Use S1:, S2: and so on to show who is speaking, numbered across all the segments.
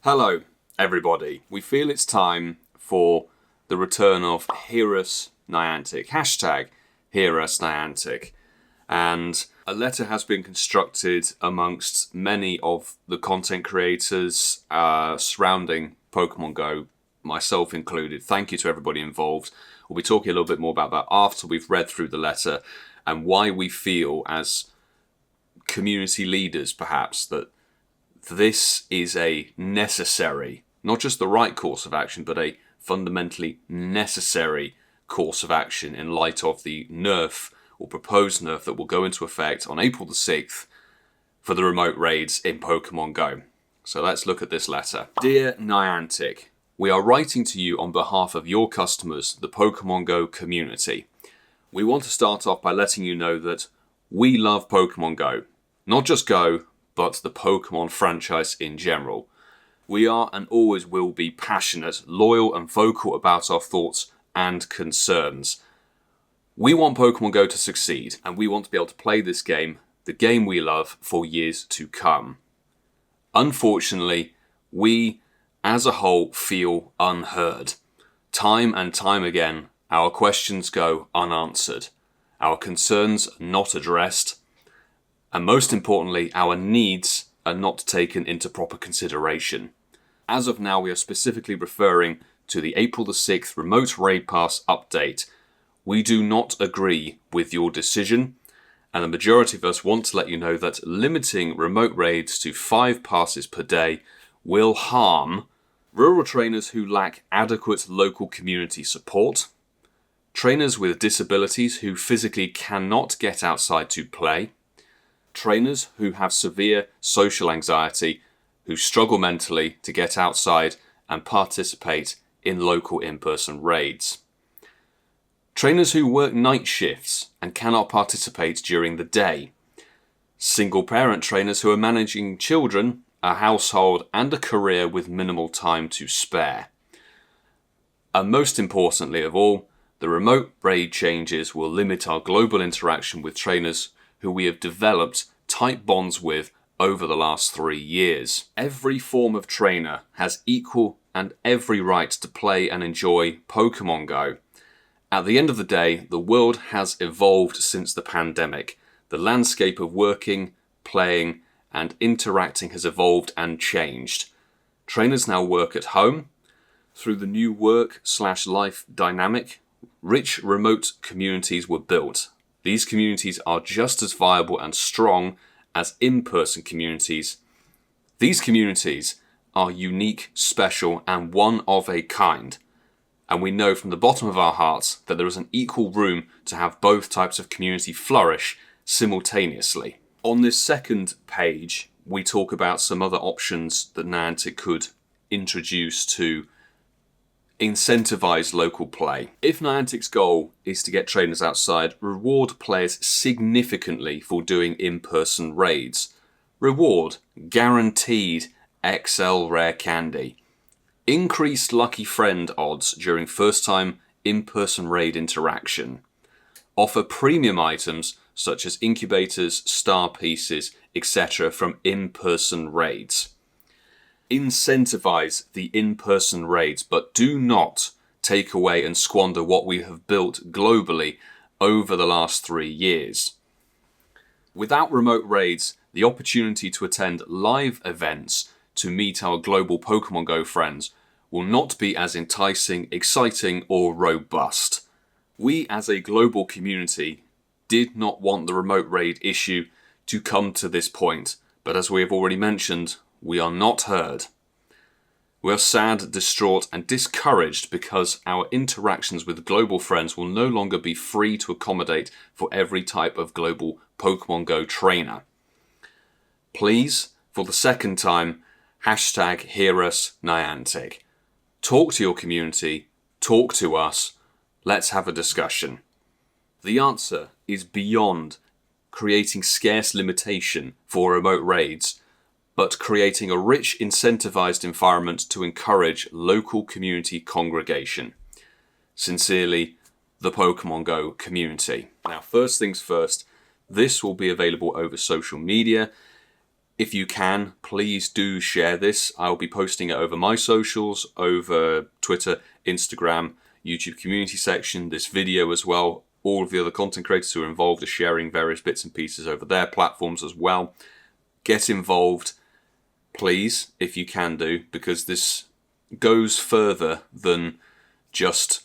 S1: Hello, everybody. We feel it's time for the return of HermesNinja, hashtag HermesNinja. And a letter has been constructed amongst many of the content creators surrounding Pokemon Go, myself included. Thank you to everybody involved. We'll be talking a little bit more about that after we've read through the letter and why we feel as community leaders, perhaps, that this is a necessary, not just the right course of action, but a fundamentally necessary course of action in light of the nerf or proposed nerf that will go into effect on April the 6th for the remote raids in Pokemon Go. So let's look at this letter. Dear Niantic, we are writing to you on behalf of your customers, the Pokemon Go community. We want to start off by letting you know that we love Pokemon Go. Not just Go, but the Pokemon franchise in general. We are and always will be passionate, loyal and vocal about our thoughts and concerns. We want Pokemon Go to succeed, and we want to be able to play this game, the game we love, for years to come. Unfortunately, we as a whole feel unheard. Time and time again, our questions go unanswered, our concerns not addressed, and most importantly, our needs are not taken into proper consideration. As of now, we are specifically referring to the April the 6th Remote Raid Pass update. We do not agree with your decision, and the majority of us want to let you know that limiting remote raids to 5 passes per day will harm rural trainers who lack adequate local community support, trainers with disabilities who physically cannot get outside to play, trainers who have severe social anxiety, who struggle mentally to get outside and participate in local in-person raids. Trainers who work night shifts and cannot participate during the day. Single-parent trainers who are managing children, a household and a career with minimal time to spare. And most importantly of all, the remote raid changes will limit our global interaction with trainers who we have developed tight bonds with over the last 3 years. Every form of trainer has equal and every right to play and enjoy Pokemon Go. At the end of the day, the world has evolved since the pandemic. The landscape of working, playing, and interacting has evolved and changed. Trainers now work at home. Through the new work/life dynamic, rich remote communities were built. These communities are just as viable and strong as in-person communities. These communities are unique, special, and one of a kind. And we know from the bottom of our hearts that there is an equal room to have both types of community flourish simultaneously. On this second page, we talk about some other options that Niantic could introduce to incentivize local play. If Niantic's goal is to get trainers outside, reward players significantly for doing in-person raids. Reward guaranteed XL rare candy. Increased lucky friend odds during first time in-person raid interaction. Offer premium items such as incubators, star pieces, etc. from in-person raids. Incentivize the in-person raids, but do not take away and squander what we have built globally over the last 3 years. Without remote raids, the opportunity to attend live events to meet our global Pokemon Go friends will not be as enticing, exciting, or robust. We as a global community did not want the remote raid issue to come to this point, but as we have already mentioned, we are not heard. We are sad, distraught, and discouraged because our interactions with global friends will no longer be free to accommodate for every type of global Pokemon Go trainer. Please, for the second time, hashtag HermesNinja. Talk to your community, talk to us, let's have a discussion. The answer is beyond creating scarce limitation for remote raids, but creating a rich incentivized environment to encourage local community congregation. Sincerely, the Pokemon Go community. Now, first things first, this will be available over social media. If you can, please do share this. I'll be posting it over my socials, over Twitter, Instagram, YouTube community section, this video as well. All of the other content creators who are involved are sharing various bits and pieces over their platforms as well. Get involved, please, if you can do, because this goes further than just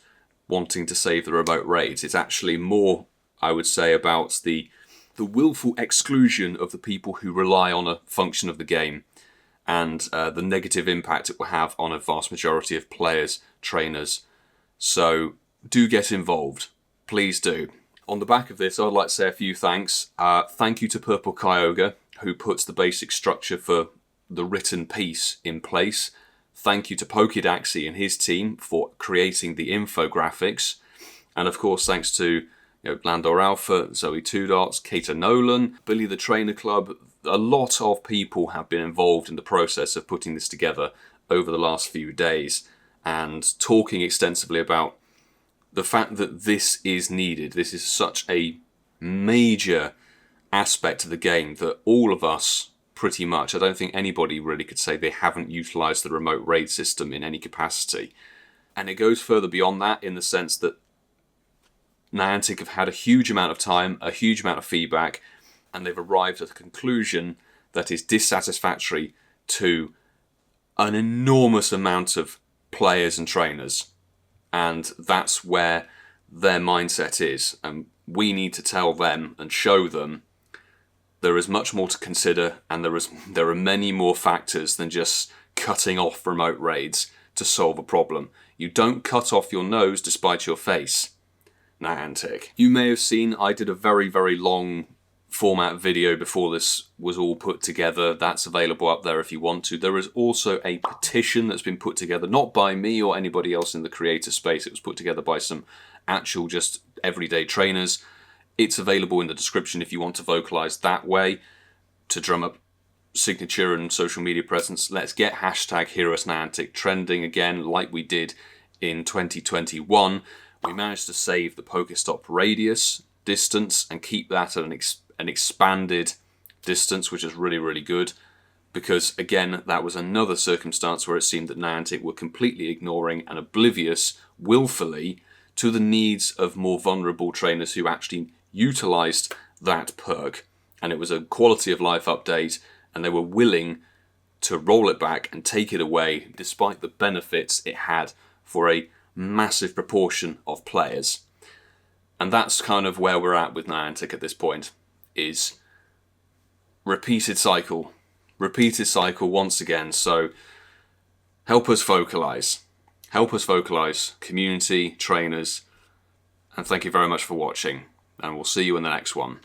S1: wanting to save the remote raids. It's actually more, I would say, about the willful exclusion of the people who rely on a function of the game and the negative impact it will have on a vast majority of players, trainers. So do get involved. Please do. On the back of this, I'd like to say a few thanks. Thank you to Purple Kyogre, who puts the basic structure for the written piece in place. Thank you to Pokedaxi and his team for creating the infographics. And of course, thanks to Landor Alpha, Zoe Two Dots, Kater Nolan, Billy the Trainer Club. A lot of people have been involved in the process of putting this together over the last few days and talking extensively about the fact that this is needed. This is such a major aspect of the game that all of us, pretty much, I don't think anybody really could say they haven't utilised the remote raid system in any capacity. And it goes further beyond that in the sense that Niantic have had a huge amount of time, a huge amount of feedback, and they've arrived at a conclusion that is dissatisfactory to an enormous amount of players and trainers. And that's where their mindset is. And we need to tell them and show them there is much more to consider, and there are many more factors than just cutting off remote raids to solve a problem. You don't cut off your nose to spite your face, Niantic. You may have seen I did a very, very long format video before this was all put together. That's available up there if you want to. There is also a petition that's been put together, not by me or anybody else in the creator space. It was put together by some actual just everyday trainers. It's available in the description if you want to vocalise that way to drum up signature and social media presence. Let's get hashtag HeroesNiantic trending again like we did in 2021. We managed to save the Pokestop radius distance and keep that at an expanded distance, which is really, really good. Because, again, that was another circumstance where it seemed that Niantic were completely ignoring and oblivious, willfully, to the needs of more vulnerable trainers who actually utilised that perk. And it was a quality of life update, and they were willing to roll it back and take it away, despite the benefits it had for a massive proportion of players. And that's kind of where we're at with Niantic at this point, is repeated cycle once again. So help us vocalise, community, trainers, and thank you very much for watching, and we'll see you in the next one.